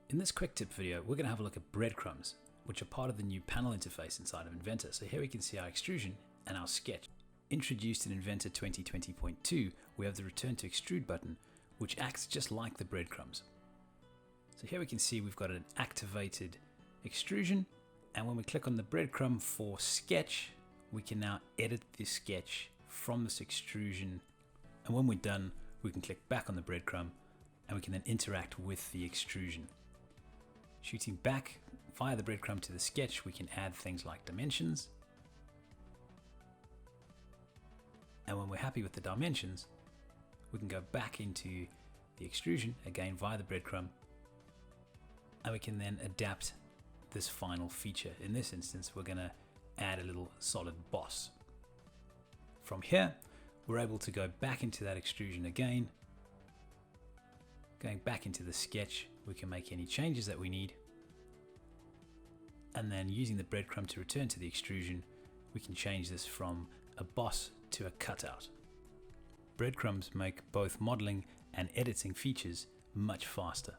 In this quick tip video, we're going to have a look at breadcrumbs, which are part of the new panel interface inside of Inventor. So here we can see our extrusion and our sketch. Introduced in Inventor 2020.2, we have the return to extrude button, which acts just like the breadcrumbs. So here we can see we've got an activated extrusion, and when we click on the breadcrumb for sketch, we can now edit the sketch from this extrusion. And when we're done, we can click back on the breadcrumb and we can then interact with the extrusion. Shooting back via the breadcrumb to the sketch, we can add things like dimensions. And when we're happy with the dimensions, we can go back into the extrusion, again via the breadcrumb, and we can then adapt this final feature. In this instance, we're going to add a little solid boss. From here, we're able to go back into that extrusion again. Going back into the sketch, we can make any changes that we need. And then using the breadcrumb to return to the extrusion, we can change this from a boss to a cutout. Breadcrumbs make both modeling and editing features much faster.